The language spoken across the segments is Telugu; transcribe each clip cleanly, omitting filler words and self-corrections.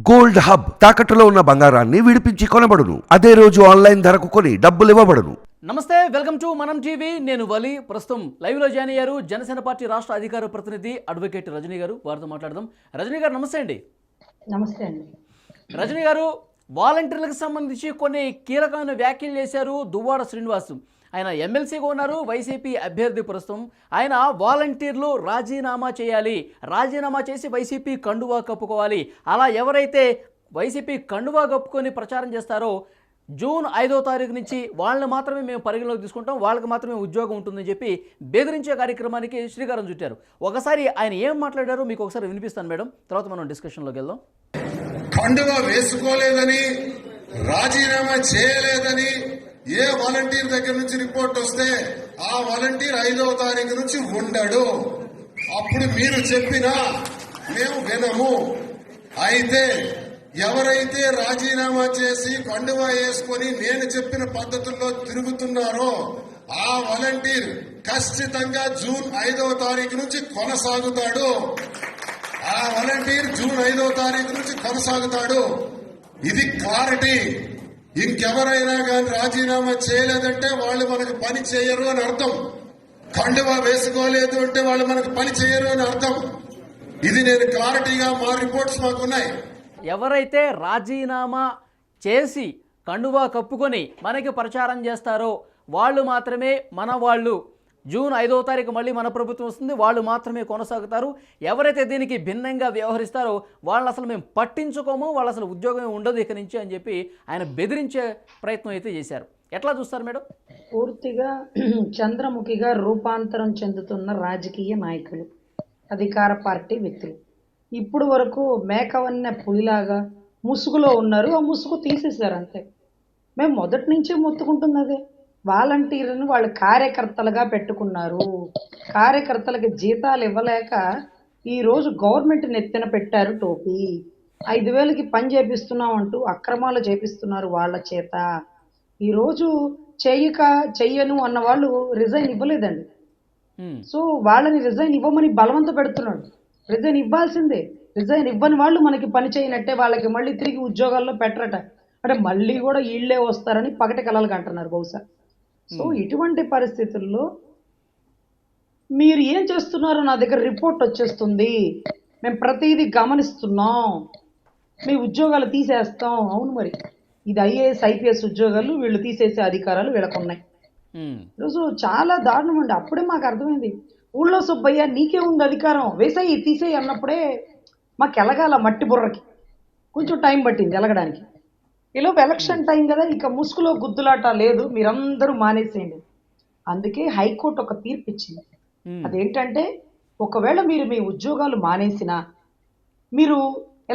గోల్డ్ హబ్ తాకట్టులో ఉన్న బంగారాన్ని విడిపించి కొనబడును. అదే రోజు ఆన్లైన్ ధరకు కొని డబ్బులు ఇవ్వబడును. నమస్తే, వెల్కమ్ టు మనం టీవీ. నేను వలి. ప్రస్తుతం లైవ్లో జాయిన్ అయ్యారు జనసేన పార్టీ రాష్ట్ర అధికార ప్రతినిధి అడ్వకేట్ రజనీ గారు. వారితో మాట్లాడదాం. రజనీ గారు నమస్తే అండి. నమస్తే అండి. రజనీ గారు, వాలంటీర్లకు సంబంధించి కొన్ని కీలకమైన వ్యాఖ్యలు చేశారు దువ్వాడ శ్రీనివాస్. ఆయన ఎమ్మెల్సీగా ఉన్నారు, వైసీపీ అభ్యర్థి. ప్రస్తుతం ఆయన వాలంటీర్లు రాజీనామా చేయాలి, రాజీనామా చేసి వైసీపీ కండువా కప్పుకోవాలి. అలా ఎవరైతే వైసీపీ కండువా కప్పుకొని ప్రచారం చేస్తారో జూన్ 5వ తారీఖు నుంచి వాళ్ళని మాత్రమే మేము పరిగణలోకి తీసుకుంటాం, వాళ్ళకి మాత్రమే ఉద్యోగం ఉంటుందని చెప్పి బెదిరించే కార్యక్రమానికి శ్రీకారం చుట్టారు. ఒకసారి ఆయన ఏం మాట్లాడారో మీకు ఒకసారి వినిపిస్తాను మేడం, తర్వాత మనం డిస్కషన్లోకి వెళ్దాం. కండువా వేసుకోలేదని, రాజీనామా చేయలేదని ఏ వాలంటీర్ దగ్గర నుంచి రిపోర్ట్ వస్తే ఆ వాలంటీర్ 5వ తారీఖు నుంచి ఉండడు. అప్పుడు మీరు చెప్పినా మేము వినము. అయితే ఎవరైతే రాజీనామా చేసి కండువా వేసుకొని నేను చెప్పిన పద్ధతుల్లో తిరుగుతున్నారో ఆ వాలంటీర్ ఖచ్చితంగా జూన్ 5వ తారీఖు నుంచి కొనసాగుతాడు. ఆ వాలంటీర్ జూన్ 5వ తారీఖు నుంచి కొనసాగుతాడు. ఇది క్లారిటీ. ఇంకెవరైనా కానీ రాజీనామా చేయలేదంటే వాళ్ళు మనకు పని చేయరు అని అర్థం. కండువా వేసుకోలేదు అంటే వాళ్ళు మనకు పని చేయరు అని అర్థం. ఇది నేను క్లారిటీగా మా రిపోర్ట్స్ మాకున్నాయి. ఎవరైతే రాజీనామా చేసి కండువా కప్పుకొని మనకి ప్రచారం చేస్తారో వాళ్ళు మాత్రమే మన వాళ్ళు. జూన్ 5వ తారీఖు మళ్ళీ మన ప్రభుత్వం వస్తుంది, వాళ్ళు మాత్రమే కొనసాగుతారు. ఎవరైతే దీనికి భిన్నంగా వ్యవహరిస్తారో వాళ్ళు అసలు మేము పట్టించుకోము, వాళ్ళు అసలు ఉద్యోగమే ఉండదు ఇక నుంచి అని చెప్పి ఆయన బెదిరించే ప్రయత్నం అయితే చేశారు. ఎట్లా చూస్తారు మేడం? పూర్తిగా చంద్రముఖిగా రూపాంతరం చెందుతున్న రాజకీయ నాయకులు, అధికార పార్టీ వ్యక్తులు. ఇప్పుడు వరకు మేకవన్న పులిలాగా ముసుగులో ఉన్నారు. ఆ ముసుగు తీసేశారు అంతే. మేము మొదటి నుంచే మొత్తుకుంటుంది అదే. వాలంటీర్లను వాళ్ళు కార్యకర్తలుగా పెట్టుకున్నారు. కార్యకర్తలకి జీతాలు ఇవ్వలేక ఈరోజు గవర్నమెంట్ నెత్తిన పెట్టారు టోపీ. 5,000కి పని చేపిస్తున్నాం అంటూ అక్రమాలు చేపిస్తున్నారు వాళ్ళ చేత. ఈరోజు చెయ్యను అన్న వాళ్ళు రిజైన్ ఇవ్వలేదండి. సో వాళ్ళని రిజైన్ ఇవ్వమని బలవంత పెడుతున్నాడు. రిజైన్ ఇవ్వాల్సిందే. రిజైన్ ఇవ్వని వాళ్ళు మనకి పని చేయనట్టే, వాళ్ళకి మళ్ళీ తిరిగి ఉద్యోగాల్లో పెట్టరట. అంటే మళ్ళీ కూడా వీళ్ళే వస్తారని పగటి కలలుగా అంటున్నారు బహుశా. సో ఇటువంటి పరిస్థితుల్లో మీరు ఏం చేస్తున్నారో నా దగ్గర రిపోర్ట్ వచ్చేస్తుంది, మేము ప్రతిదీ గమనిస్తున్నాం, మీ ఉద్యోగాలు తీసేస్తాం. అవును, మరి ఇది ఐఏఎస్ ఐపీఎస్ ఉద్యోగాలు వీళ్ళు తీసేసే అధికారాలు వీళ్ళకు ఉన్నాయి. ఈరోజు చాలా దారుణం అండి. అప్పుడే మాకు అర్థమైంది, ఊళ్ళో సుబ్బయ్య నీకే ఉంది అధికారం, వేసేయి తీసేయి అన్నప్పుడే మాకు ఎలగాల మట్టి బుర్రకి. కొంచెం టైం పట్టింది ఎలగడానికి. ఈలోపు ఎలక్షన్ టైం కదా, ఇక ముసుగులో గుద్దులాట లేదు, మీరందరూ మానేసేయండి. అందుకే హైకోర్టు ఒక తీర్పు ఇచ్చింది. అదేంటంటే, ఒకవేళ మీరు మీ ఉద్యోగాలు మానేసినా మీరు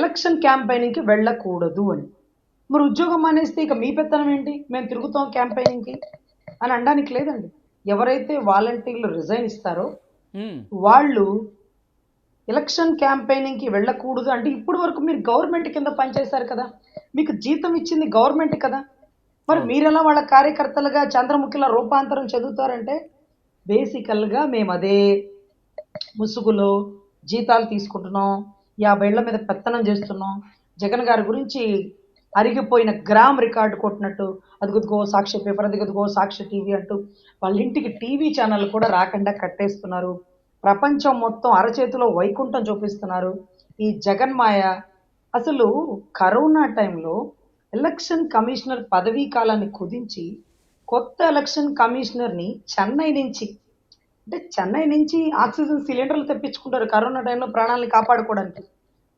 ఎలక్షన్ క్యాంపెయినింగ్కి వెళ్ళకూడదు అని. మరి ఉద్యోగం మానేస్తే ఇక మీ పెత్తనం ఏంటి, మేము తిరుగుతాం క్యాంపెయినింగ్కి అని అనడానికి లేదండి. ఎవరైతే వాలంటీర్లు రిజైన్ ఇస్తారో వాళ్ళు ఎలక్షన్ క్యాంపెయినింగ్కి వెళ్ళకూడదు. అంటే ఇప్పుడు వరకు మీరు గవర్నమెంట్ కింద పనిచేశారు కదా, మీకు జీతం ఇచ్చింది గవర్నమెంట్ కదా, మరి మీరెలా వాళ్ళ కార్యకర్తలుగా చంద్రముఖిలా రూపాంతరం చదువుతారంటే, బేసికల్గా మేము అదే ముసుగులో జీతాలు తీసుకుంటున్నాం, 50 ఏళ్ల మీద పెత్తనం చేస్తున్నాం. జగన్ గారి గురించి అరిగిపోయిన గ్రామ్ రికార్డు కొట్టినట్టు అదిగో సాక్షి పేపర్, అదిగో సాక్షి టీవీ అంటూ వాళ్ళ ఇంటికి టీవీ ఛానల్ కూడా రాకుండా కట్టేస్తున్నారు. ప్రపంచం మొత్తం అరచేతిలో వైకుంఠం చూపిస్తున్నారు. ఈ జగన్మాయ. అసలు కరోనా టైంలో ఎలక్షన్ కమిషనర్ పదవీ కాలాన్ని కుదించి కొత్త ఎలక్షన్ కమిషనర్ని చెన్నై నుంచి ఆక్సిజన్ సిలిండర్లు తెప్పించుకుంటారు కరోనా టైంలో ప్రాణాలను కాపాడుకోవడానికి.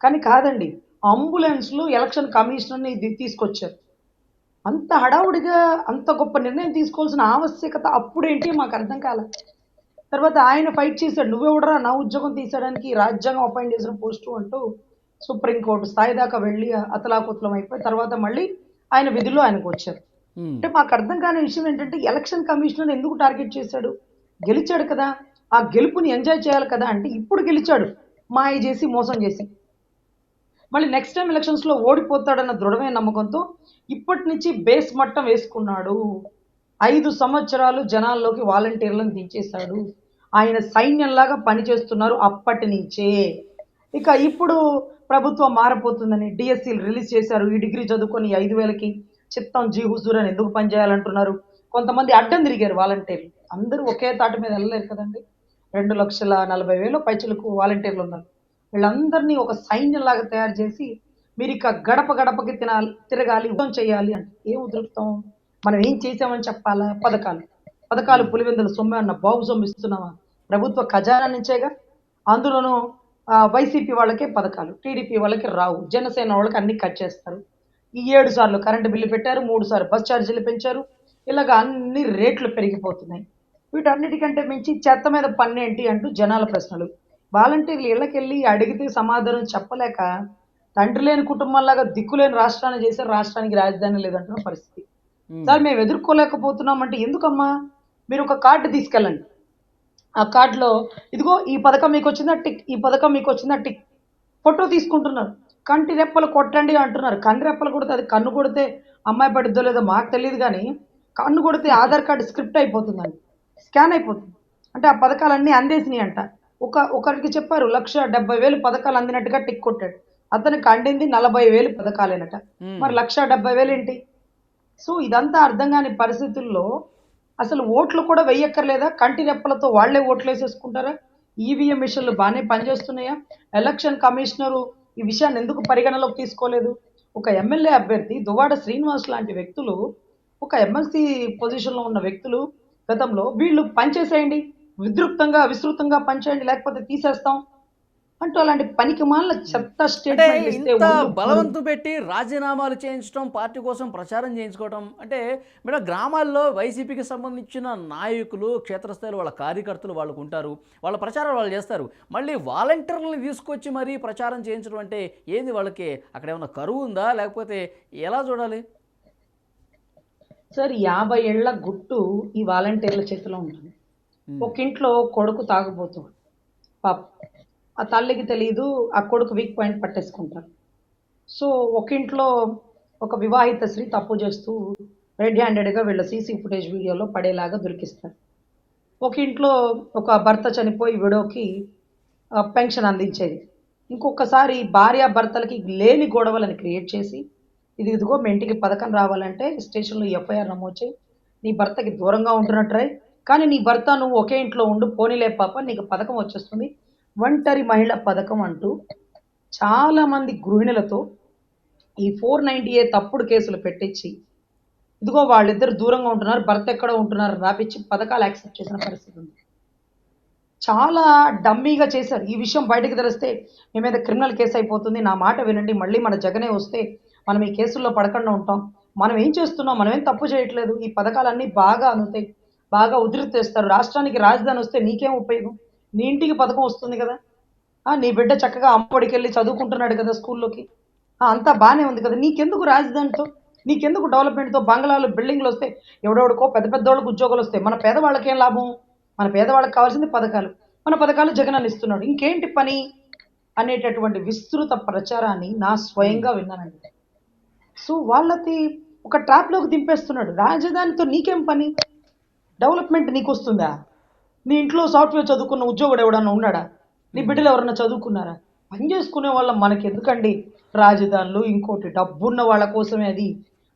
కానీ కాదండి, అంబులెన్స్లో ఎలక్షన్ కమిషనర్ని తీసుకొచ్చారు. అంత హడావుడిగా అంత గొప్ప నిర్ణయం తీసుకోవాల్సిన ఆవశ్యకత అప్పుడేంటి మాకు అర్థం కాల. తర్వాత ఆయన ఫైట్ చేశాడు, నువ్వెవడరా నా ఉద్యోగం తీసేయడానికి, రాజ్యాంగం అపాయింట్ చేసిన పోస్టు అంటూ సుప్రీంకోర్టు స్థాయి దాకా వెళ్ళి అతలాకుతలం అయిపోయి తర్వాత మళ్ళీ ఆయన విధుల్లో ఆయనకు వచ్చారు. అంటే మాకు అర్థం కాని విషయం ఏంటంటే, ఎలక్షన్ కమిషనర్ ఎందుకు టార్గెట్ చేశాడు? గెలిచాడు కదా, ఆ గెలుపుని ఎంజాయ్ చేయాలి కదా. అంటే ఇప్పుడు గెలిచాడు మాయ చేసి మోసం చేసి, మళ్ళీ నెక్స్ట్ టైం ఎలక్షన్స్లో ఓడిపోతాడన్న దృఢమైన నమ్మకంతో ఇప్పటి నుంచి బేస్ మట్టం వేసుకున్నాడు. 5 సంవత్సరాలు జనాల్లోకి వాలంటీర్లను దించేశాడు. ఆయన సైన్యంలాగా పనిచేస్తున్నారు అప్పటి నుంచే. ఇక ఇప్పుడు ప్రభుత్వం మారపోతుందని డిఎస్సీలు రిలీజ్ చేశారు. ఈ డిగ్రీ చదువుకొని 5,000కి చిత్తం జీ హుజూర్ అని ఎందుకు పనిచేయాలంటున్నారు. కొంతమంది అడ్డం తిరిగారు వాలంటీర్లు. అందరూ ఒకే తాటి మీద వెళ్ళలేరు కదండి. 2,40,000 పైచలకు వాలంటీర్లు ఉన్నారు. వీళ్ళందరినీ ఒక సైన్యంలాగా తయారు చేసి మీరు ఇక గడప గడపకి తిరగాలి, ఉద్యోగం చేయాలి అంటే ఏం ఉదురుతాం? మనం ఏం చేసామని చెప్పాలా? పథకాలు పులివెందులు సొమ్మే అన్న బాబు సొమ్ము ఇస్తున్నామా? ప్రభుత్వ ఖజానా నుంచేగా. అందులోనూ వైసీపీ వాళ్ళకే పథకాలు, టీడీపీ వాళ్ళకి రావు, జనసేన వాళ్ళకి అన్ని కట్ చేస్తారు. ఈ 7 సార్లు కరెంటు బిల్లు పెట్టారు, 3 సార్లు బస్ ఛార్జీలు పెంచారు. ఇలాగ అన్ని రేట్లు పెరిగిపోతున్నాయి. వీటన్నిటికంటే మించి చెత్త మీద పన్నేంటి అంటూ జనాల ప్రశ్నలు. వాలంటీర్లు ఇళ్ళకెళ్ళి అడిగితే సమాధానం చెప్పలేక తండ్రి లేని కుటుంబంలాగా దిక్కులేని రాష్ట్రాన్ని చేశారు. రాష్ట్రానికి రాజధాని లేదంటున్న పరిస్థితి. సార్ మేము ఎదుర్కోలేకపోతున్నాం అంటే ఎందుకమ్మా? మీరు ఒక కార్డు తీసుకెళ్ళండి. ఆ కార్డులో ఇదిగో ఈ పథకం మీకు వచ్చిందా టిక్, ఈ పథకం మీకు వచ్చిందా టిక్. ఫోటో తీసుకుంటున్నారు. కంటి రెప్పలు కొట్టండి అంటున్నారు. కంటి రెప్పలు కొడితే అది కన్ను కొడితే అమ్మాయి పడిద్దో లేదో మాకు తెలియదు కానీ కన్ను కొడితే ఆధార్ కార్డు స్క్రిప్ట్ అయిపోతుందండి, స్కాన్ అయిపోతుంది. అంటే ఆ పథకాలన్నీ అందేసినాయి అంట. ఒకరికి చెప్పారు 1,70,000 పథకాలు అందినట్టుగా టిక్ కొట్టాడు. అతనికి అందింది 40,000 పథకాలేనట. మరి 1,70,000 ఏంటి? సో ఇదంతా అర్థం కాని పరిస్థితుల్లో అసలు ఓట్లు కూడా వెయ్యక్కర్లేదా? కంటి రెప్పలతో వాళ్లే ఓట్లు వేసేసుకుంటారా? ఈవీఎం మిషన్లు బాగానే పనిచేస్తున్నాయా? ఎలక్షన్ కమిషనరు ఈ విషయాన్ని ఎందుకు పరిగణలోకి తీసుకోలేదు? ఒక ఎమ్మెల్యే అభ్యర్థి దువ్వాడ శ్రీనివాస్ లాంటి వ్యక్తులు, ఒక ఎమ్మెల్సీ పొజిషన్లో ఉన్న వ్యక్తులు గతంలో వీళ్ళు పనిచేసేయండి, విస్తృతంగా పనిచేయండి లేకపోతే తీసేస్తాం అంటూ అలాంటి పనికిమాలిన చెత్త అంటే స్టేట్మెంట్లు ఇస్తే ఇంత ఒళ్ళు బలవంతు పెట్టి రాజీనామాలు చేయించడం, పార్టీ కోసం ప్రచారం చేయించుకోవడం అంటే మేడం గ్రామాల్లో వైసీపీకి సంబంధించిన నాయకులు క్షేత్రస్థాయిలో వాళ్ళ కార్యకర్తలు వాళ్ళకు ఉంటారు, వాళ్ళ ప్రచారాలు వాళ్ళు చేస్తారు. మళ్ళీ వాలంటీర్లను తీసుకొచ్చి మరీ ప్రచారం చేయించడం అంటే ఏంది? వాళ్ళకి అక్కడ ఏమైనా కరువు ఉందా లేకపోతే ఎలా చూడాలి? సార్ 50 ఏళ్ల గుట్టు ఈ వాలంటీర్ల చేతిలో ఉంటుంది. ఒక ఇంట్లో కొడుకు తాగుబోతాడు పాప, ఆ తల్లికి తెలియదు, ఆ కొడుకు వీక్ పాయింట్ పట్టేసుకుంటారు. సో ఒక ఇంట్లో ఒక వివాహిత స్త్రీ తప్పు చేస్తూ రెడ్ హ్యాండెడ్గా వీళ్ళ సీసీ ఫుటేజ్ వీడియోలో పడేలాగా దొరికిస్తారు. ఒక ఇంట్లో ఒక భర్త చనిపోయి విడోకి పెన్షన్ అందించేది. ఇంకొకసారి భార్యాభర్తలకి లేని గొడవలను క్రియేట్ చేసి ఇదిగో మీ ఇంటికి పథకం రావాలంటే స్టేషన్లో ఎఫ్ఐఆర్ నమోదు చేయి, నీ భర్తకి దూరంగా ఉంటున్నట్టు కానీ నీ భర్త నువ్వు ఒకే ఇంట్లో ఉండు, పోనీలే పాప నీకు పథకం వచ్చేస్తుంది, ఒంటరి మహిళ పథకం అంటూ చాలామంది గృహిణులతో ఈ 490A తప్పుడు కేసులు పెట్టించి ఇదిగో వాళ్ళిద్దరు దూరంగా ఉంటున్నారు, భర్త ఎక్కడో ఉంటున్నారు రాపిచ్చి పథకాలు యాక్సెప్ట్ చేసిన పరిస్థితి ఉంది. చాలా డమ్మీగా చేశారు. ఈ విషయం బయటకు తెలిస్తే మీ మీద క్రిమినల్ కేసు అయిపోతుంది, నా మాట వినండి, మళ్ళీ మన జగనే వస్తే మనం ఈ కేసుల్లో పడకుండా ఉంటాం, మనం ఏం చేస్తున్నాం, మనం ఏం తప్పు చేయట్లేదు, ఈ పథకాలన్నీ బాగా అందుతాయి, బాగా ఉధృతిస్తారు, రాష్ట్రానికి రాజధాని వస్తే నీకేం ఉపయోగం, నీ ఇంటికి పథకం వస్తుంది కదా, నీ బిడ్డ చక్కగా అమ్మఒడికి వెళ్ళి చదువుకుంటున్నాడు కదా స్కూల్లోకి, అంతా బాగానే ఉంది కదా, నీకెందుకు రాజధానితో, నీకెందుకు డెవలప్మెంట్తో బంగ్లాలు బిల్డింగ్లు వస్తే ఎవడెవడికో పెద్ద పెద్దోళ్ళకి ఉద్యోగాలు వస్తాయి, మన పేదవాళ్ళకి ఏం లాభం, మన పేదవాళ్ళకి కావాల్సింది పథకాలు, మన పథకాలు జగన్ ఇస్తున్నాడు, ఇంకేంటి పని అనేటటువంటి విస్తృత ప్రచారాన్ని నా స్వయంగా విన్నానండి. సో వాళ్ళకి ఒక ట్రాప్లోకి దింపేస్తున్నాడు. రాజధానితో నీకేం పని, డెవలప్మెంట్ నీకు వస్తుందా, నీ ఇంట్లో సాఫ్ట్వేర్ చదువుకున్న ఉద్యోగుడు ఎవడన్నా ఉన్నాడా, నీ బిడ్డలు ఎవరన్నా చదువుకున్నారా, పని చేసుకునే వాళ్ళ మనకి ఎందుకండి రాజధానులు, ఇంకోటి డబ్బున్న వాళ్ళ కోసమే అది,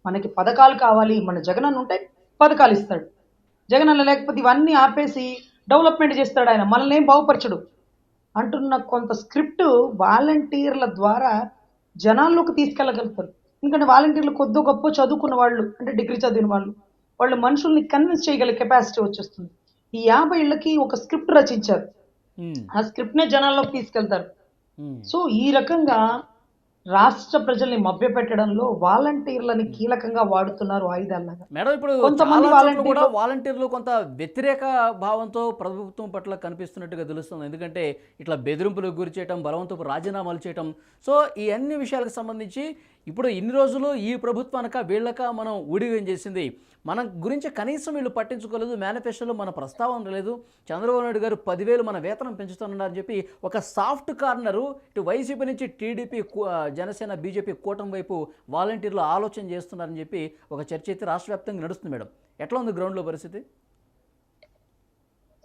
మనకి పథకాలు కావాలి, మన జగనన్న ఉంటే పథకాలు ఇస్తాడు, జగనన్న లేకపోతే ఇవన్నీ ఆపేసి డెవలప్మెంట్ చేస్తాడు ఆయన, మనల్ని ఏం బాగుపరచడు అంటున్న కొంత స్క్రిప్ట్ వాలంటీర్ల ద్వారా జనాల్లోకి తీసుకెళ్ళగలుగుతారు. ఎందుకంటే వాలంటీర్లు కొద్ది గొప్ప చదువుకున్న వాళ్ళు, అంటే డిగ్రీ చదివిన వాళ్ళు మనుషుల్ని కన్విన్స్ చేయగల కెపాసిటీ వచ్చేస్తుంది. ఈ 50 ఇళ్ళకి ఒక స్క్రిప్ట్ రచించారు, ఆ స్క్రిప్ట్నే జనాల్లోకి తీసుకెళ్తారు. సో ఈ రకంగా రాష్ట్ర ప్రజల్ని మభ్యపెట్టడంలో వాలంటీర్లని కీలకంగా వాడుతున్నారు ఆయుధాలుగా. మేడం ఇప్పుడు కొంతమంది వాలంటీర్లు కొంత వ్యతిరేక భావంతో ప్రభుత్వం పట్ల కనిపిస్తున్నట్టుగా తెలుస్తుంది. ఎందుకంటే ఇట్లా బెదిరింపులకు గురి చేయటం, బలవంతపు రాజీనామాలు చేయటం. సో ఈ అన్ని విషయాలకు సంబంధించి ఇప్పుడు ఇన్ని రోజులు ఈ ప్రభుత్వానిక వీళ్ళక మనం ఊడిగం చేసింది, మన గురించి కనీసం వీళ్ళు పట్టించుకోలేదు, మేనిఫెస్టోలో మన ప్రస్తావన లేదు, చంద్రబాబు నాయుడు గారు 10,000 మన వేతనం పెంచుతున్నారని చెప్పి ఒక సాఫ్ట్ కార్నరు ఇటు వైసీపీ నుంచి టీడీపీ, జనసేన, బీజేపీ కూటమి వైపు వాలంటీర్లు ఆలోచన చేస్తున్నారని చెప్పి ఒక చర్చ అయితే రాష్ట్ర వ్యాప్తంగా నడుస్తుంది. మేడం ఎట్లా ఉంది గ్రౌండ్లో పరిస్థితి?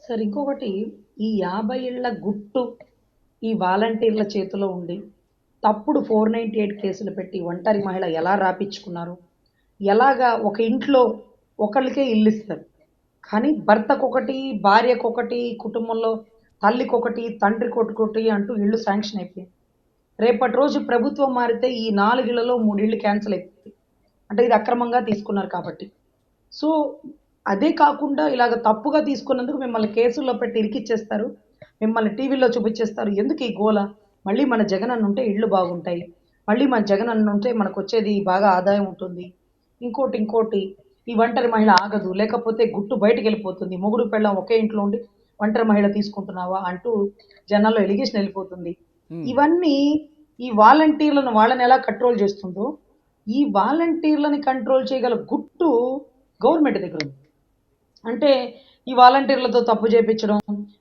సార్ ఇంకొకటి, ఈ 50 ఏళ్ల గుట్టు ఈ వాలంటీర్ల చేతిలో ఉండి తప్పుడు 498 కేసులు పెట్టి ఒంటరి మహిళ ఎలా రాపించుకున్నారు, ఎలాగా ఒక ఇంట్లో ఒకళ్ళకే ఇల్లు ఇస్తారు కానీ భర్తకొకటి, భార్యకొకటి, కుటుంబంలో తల్లికొకటి, తండ్రికొకటి అంటూ ఇళ్ళు శాంక్షన్ అయిపోయాయి. రేపటి రోజు ప్రభుత్వం మారితే ఈ 4 ఇళ్లలో 3 ఇళ్ళు క్యాన్సిల్ అయిపోతాయి. అంటే ఇది అక్రమంగా తీసుకున్నారు కాబట్టి. సో అదే కాకుండా ఇలాగ తప్పుగా తీసుకున్నందుకు మిమ్మల్ని కేసుల్లో పెట్టి ఇరికిచ్చేస్తారు. మిమ్మల్ని టీవీలో చూపించేస్తారు. ఎందుకు ఈ గోల? మళ్ళీ మన జగనన్న ఉంటే ఇళ్ళు బాగుంటాయి. మళ్ళీ మన జగనన్న ఉంటే మనకొచ్చేది బాగా ఆదాయం ఉంటుంది. ఇంకోటి ఈ ఒంటరి మహిళ ఆగదు. లేకపోతే గుట్టు బయటికెళ్ళిపోతుంది. మొగుడు పెళ్ళాం ఒకే ఇంట్లో ఉండి ఒంటరి మహిళ తీసుకుంటున్నావా అంటూ జనాల్లో ఎలిగేషన్ వెళ్ళిపోతుంది. ఇవన్నీ ఈ వాలంటీర్లను వాళ్ళని ఎలా కంట్రోల్ చేస్తుందో, ఈ వాలంటీర్లని కంట్రోల్ చేయగల గుట్టు గవర్నమెంట్ దగ్గర ఉంది. అంటే ఈ వాలంటీర్లతో తప్పు చేపించడం,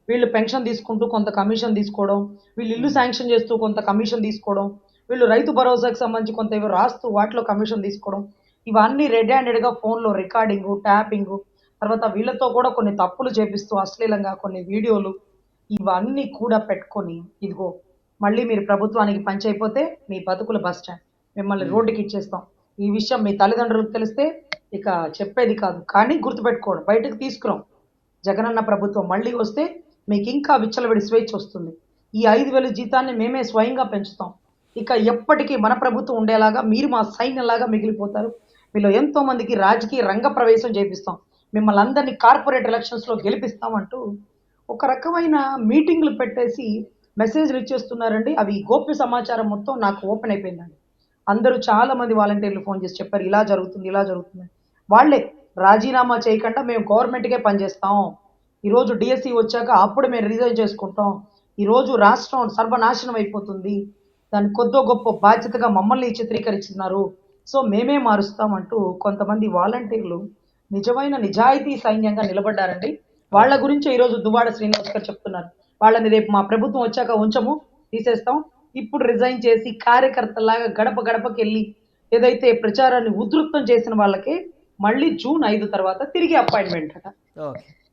వీళ్ళు పెన్షన్ తీసుకుంటూ కొంత కమిషన్ తీసుకోవడం, వీళ్ళు ఇల్లు శాంక్షన్ చేస్తూ కొంత కమిషన్ తీసుకోవడం, వీళ్ళు రైతు భరోసాకి సంబంధించి కొంత ఏవో రాస్తూ వాటిలో కమిషన్ తీసుకోవడం, ఇవన్నీ రెడ్ హ్యాండెడ్గా ఫోన్లో రికార్డింగు, ట్యాపింగు, తర్వాత వీళ్ళతో కూడా కొన్ని తప్పులు చేపిస్తూ అశ్లీలంగా కొన్ని వీడియోలు ఇవన్నీ కూడా పెట్టుకొని, ఇదిగో మళ్ళీ మీరు ప్రభుత్వానికి పంచైపోతే మీ బతుకుల బస్ స్టాండ్, మిమ్మల్ని రోడ్డుకి ఇచ్చేస్తాం. ఈ విషయం మీ తల్లిదండ్రులకు తెలిస్తే ఇక చెప్పేది కాదు. కానీ గుర్తుపెట్టుకోండి, బయటకు తీసుకురాం. జగనన్న ప్రభుత్వం మళ్ళీ వస్తే మీకు ఇంకా విచ్చలవిడి స్వేచ్ఛ వస్తుంది. ఈ 5,000 జీతాన్ని మేమే స్వయంగా పెంచుతాం. ఇక ఎప్పటికీ మన ప్రభుత్వం ఉండేలాగా మీరు మా సైన్యంలాగా మిగిలిపోతారు. మీలో ఎంతో మందికి రాజకీయ రంగ ప్రవేశం చేపిస్తాం. మిమ్మల్ని అందరినీ కార్పొరేట్ ఎలక్షన్స్లో గెలిపిస్తామంటూ ఒక రకమైన మీటింగ్లు పెట్టేసి మెసేజ్లు ఇచ్చేస్తున్నారండి. అవి గోప్య సమాచారం మొత్తం నాకు ఓపెన్ అయిపోయిందండి. అందరూ చాలా మంది వాలంటీర్లు ఫోన్ చేసి చెప్పారు, ఇలా జరుగుతుంది. వాళ్ళే రాజీనామా చేయకుండా మేము గవర్నమెంట్కే పనిచేస్తాం. ఈరోజు డిఎస్సి వచ్చాక అప్పుడు మేము రిజైన్ చేసుకుంటాం. ఈరోజు రాష్ట్రం సర్వనాశనం అయిపోతుంది. దాన్ని కొద్దో గొప్ప బాధ్యతగా మమ్మల్ని చిత్రీకరిస్తున్నారు. సో మేమే మారుస్తాం అంటూ కొంతమంది వాలంటీర్లు నిజమైన నిజాయితీ సైన్యంగా నిలబడ్డారండి. వాళ్ళ గురించి ఈరోజు దువ్వాడ శ్రీనివాస్ గారు చెప్తున్నారు. వాళ్ళని రేపు మా ప్రభుత్వం వచ్చాక ఉంచము, తీసేస్తాం. ఇప్పుడు రిజైన్ చేసి కార్యకర్తలాగా గడప గడపకి వెళ్ళి ఏదైతే ప్రచారాన్ని ఉధృతం చేసిన వాళ్ళకి మళ్ళీ జూన్ 5 తర్వాత తిరిగి అపాయింట్మెంట్ అట. ఓకే.